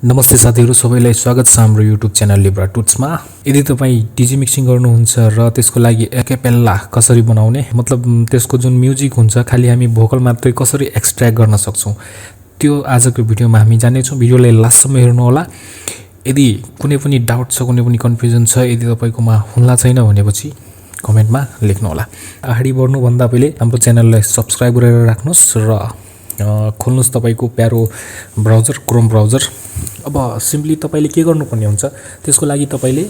नमस्ते साथीहरु सबैलाई स्वागत छ हाम्रो YouTube च्यानल लिब्रा टुट्समा। यदि तपाई डीजे मिक्सिङ गर्नुहुन्छ र त्यसको लागि acapella कसरी बनाउने मतलब त्यसको जुन म्युजिक हुन्छ खाली हामी भोकल मात्रै कसरी एक्सट्र्याक्ट गर्न सक्छौं त्यो आजको भिडियोमा हामी जान्नेछौं। भिडियोलाई लास्टसम्म हेर्नु होला। यदि कुनै पनि डाउट छ कुनै पनि कन्फ्युजन छ यदि तपाईकोमा हुँला छैन भनेपछि कमेन्टमा लेख्नु होला। अगाडि बढ्नु भन्दा पहिले हाम्रो च्यानललाई सब्स्क्राइब गरेर राख्नुस् र खोल्नुस् तपाईको प्यारो ब्राउजर क्रोम ब्राउजर। अब सिम्पली तपाईले के गर्नुपर्ने हुन्छ त्यसको लागि तपाईले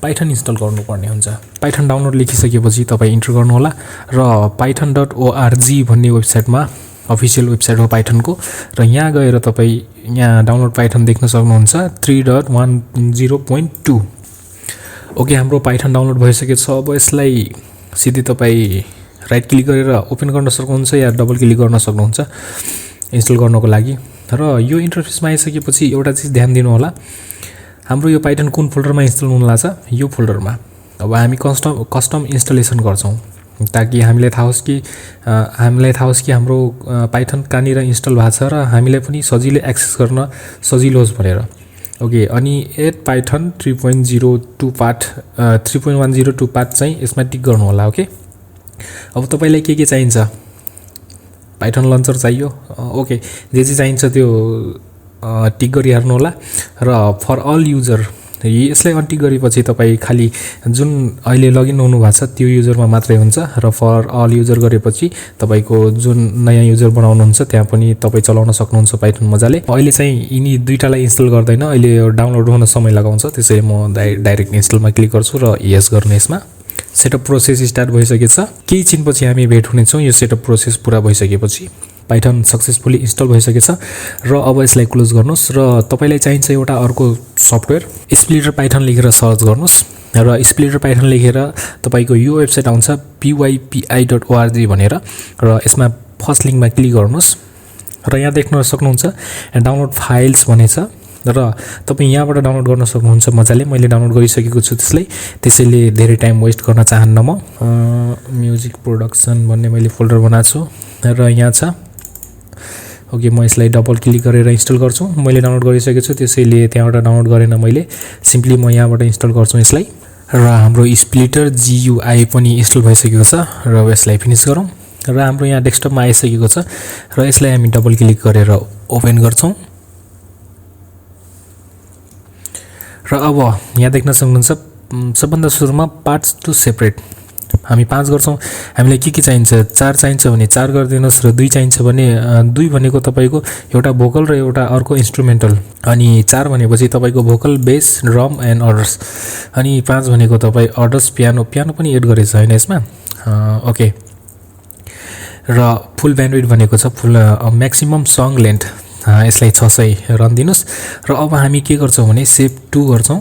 पाइथन इन्स्टल गर्नुपर्ने हुन्छ। पाइथन डाउनलोड लेखिसकेपछि तपाई इन्टर गर्नु होला र python.org भन्ने वेबसाइटमा अफिसियल वेबसाइट हो पाइथनको र यहाँ गएर तपाई यहाँ डाउनलोड पाइथन देख्न सक्नुहुन्छ 3.10.2। ओके हाम्रो पाइथन डाउनलोड भइसकेको छ। अब यसलाई सिधै तपाई राइट क्लिक गरेर ओपन गर्न सक्नुहुन्छ या डबल क्लिक गर्न सक्नुहुन्छ इन्स्टल गर्नको लागि। र यो इन्टरफेसमा आइसकेपछि एउटा चीज ध्यान दिनु होला, हाम्रो यो पाइथन कुन फोल्डरमा इन्स्टल हुनला छ यो फोल्डरमा। अब हामी कस्टम इन्स्टलेसन गर्छौं ताकि हामीलाई थाहा होस् कि हाम्रो पाइथन कहाँनिर इन्स्टल भएको छ र हामीलाई पनि सजिलै एक्सेस गर्न सजिलो होस् भनेर। ओके अनि एड पाइथन 3.02 पार्ट 3.102 पार्ट चाहिँ यसमा टिक गर्नु होला। ओके अब तपाईलाई के चाहिन्छ, पाइथन लन्चर चाहियो। ओके जे चाहिन्छ त्यो टिक गरिहाल्नु होला र फर अल युजर यसलाई अनटिक गरेपछि तपाई खाली जुन अहिले लगइन हुनु भएको छ त्यो युजरमा मात्रै हुन्छ र फर अल युजर गरेपछि तपाईको जुन नयाँ युजर बनाउनुहुन्छ त्यहाँ पनि तपाई चलाउन सक्नुहुन्छ पाइथन मजाले। अहिले चाहिँ यिनी दुईटालाई इन्स्टल गर्दैन, अहिले डाउनलोड हुन समय लगाउँछ, त्यसैले म डाइरेक्ट इन्स्टलमा क्लिक गर्छु र यस गर्ने। यसमा सेटअप प्रोसेस स्टार्ट भइसकेको छ। केही छिनपछि हामी भेट हुनेछौँ यो सेटअप प्रोसेस पुरा भइसकेपछि। पाइथन सक्सेसफुली इन्स्टल भइसकेको छ र अब यसलाई क्लोज गर्नुस् र तपाईलाई चाहिन्छ एउटा अर्को सफ्टवेयर स्प्लिटर पाइथन लेखेर सर्च गर्नुस् र स्प्लिटर पाइथन लेखेर तपाईको यो वेबसाइट आउँछ pypi.org भनेर र यसमा फर्स्ट लिंकमा क्लिक गर्नुस् र यहाँ देख्न सक्नुहुन्छ डाउनलोड फाइल्स भनेछ र तपाई यहाँबाट डाउनलोड गर्न सक्नुहुन्छ मजाले। मैले डाउनलोड गरिसकेको छु त्यसैले धेरै टाइम वेस्ट गर्न चाहन्न म। म्युजिक प्रोडक्सन भन्ने मैले फोल्डर बनाएको छु र यहाँ छ। ओके म यसलाई डबल क्लिक गरेर इन्स्टल गर्छु। मैले डाउनलोड गरिसकेको छु त्यसैले त्यहाँबाट डाउनलोड गरेन मैले, सिम्पली म यहाँबाट इन्स्टल गर्छु यसलाई। र हाम्रो स्प्लिटर GUI पनि इन्स्टल भइसकेको छ र यसलाई फिनिश गरौँ र हाम्रो यहाँ डेस्कटपमा आइसकेको छ र यसलाई हामी डबल क्लिक गरेर ओपन गर्छौं। र अब यहाँ देख्न सक्नुहुन्छ सबभन्दा सुरुमा पार्ट्स टु सेपरेट हामी 5 गर्छौं। हामीलाई के चाहिन्छ, 4 चाहिन्छ भने 4 गरिदिनुस् र 2 चाहिन्छ भने 2 भनेको तपाईको एउटा भोकल र एउटा अर्को इन्स्ट्रुमेन्टल अनि 4 भनेपछि तपाईको vocal base drum and orders अनि 5 भनेको तपाई अर्डर्स पियानो पनि एड गरेछ हैन यसमा। ओके र फुल ब्यान्डविड्थ भनेको छ फुल म्याक्सिमम सङ लेन्थ यसलाई 600 रन दिनुस् र अब हामी के गर्छौं भने सेभ टु गर्छौं।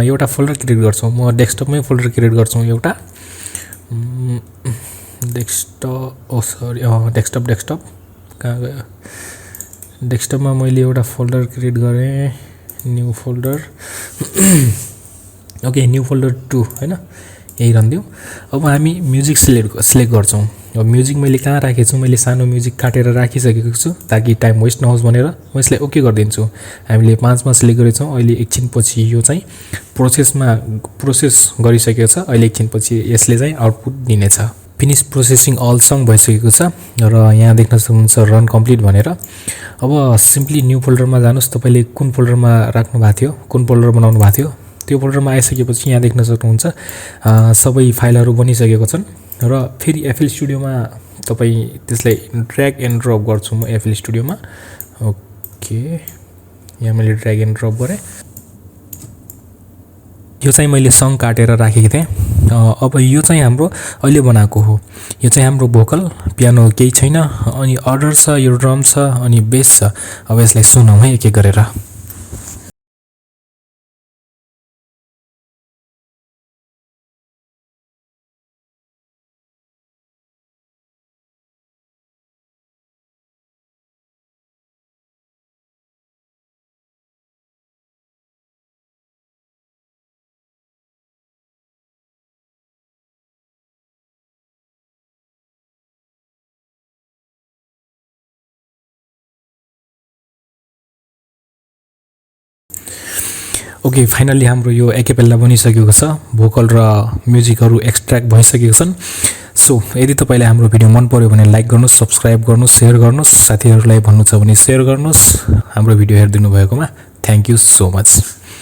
एउटा फोल्डर क्रिएट गर्छौं, म डेस्कटपमै फोल्डर क्रिएट गर्छौं एउटा डेस्कटप कहाँ गयो, डेस्कटपमा मैले एउटा फोल्डर क्रिएट गरेँ, new folder. Okay new folder 2 हैन यही रन्दियौ। अब हामी म्युजिक सिलेक्ट गर्छौं। अब म्युजिक मैले कहाँ राखेको छु, मैले सानो म्युजिक काटेर राखिसकेको छु ताकि टाइम वेस्ट नहोस् भनेर म यसलाई ओके गरिदिन्छु। हामीले 5 मा सिलेक्ट गरेछौं। अहिले एकछिनपछि यो चाहिँ प्रोसेस गरिसकेको छ। अहिले एकछिनपछि यसले चाहिँ आउटपुट दिनेछ। फिनिश प्रोसेसिङ अल सङ भइसकेको छ र यहाँ देख्न सक्नुहुन्छ रन कम्प्लिट भनेर। अब सिम्पली न्यू फोल्डरमा जानुस्, तपाईले कुन फोल्डरमा राख्नु भएको थियो, कुन फोल्डर बनाउनु भएको थियो त्यो फोल्डरमा आइसकेपछि यहाँ देख्न सक्नुहुन्छ सबै फाइलहरु बनिसकेको छन् र फेरि एफएल स्टुडियोमा तपाई त्यसलाई ड्र्याग एन्ड ड्रप गर्छु म एफएल स्टुडियोमा। ओके यहाँ मैले ड्र्याग एन्ड ड्रप गरे। यो चाहिँ मैले सङ काटेर राखेको थिएँ। अब यो चाहिँ हाम्रो अहिले बनाएको हो। यो चाहिँ हाम्रो भोकल पियानो केही छैन अनि अर्डर छ, यो ड्रम छ अनि बेस छ। अब यसलाई सुनौं है एक एक गरेर। ओके फाइनल्ली हाम्रो यो एकेपेल्ला बनिसकेको छ भोकल र म्युजिकहरू एक्सट्र्याक्ट भइसकेको छन् सो यदि तपाईलाई हाम्रो भिडियो मन पर्यो भने लाइक गर्नुस् सब्स्क्राइब गर्नुस् शेयर गर्नुस् साथीहरूलाई भन्नु छ भने शेयर गर्नुस् हाम्रो भिडियो हेरिदिनु भएकोमा थ्यांक यू सो मच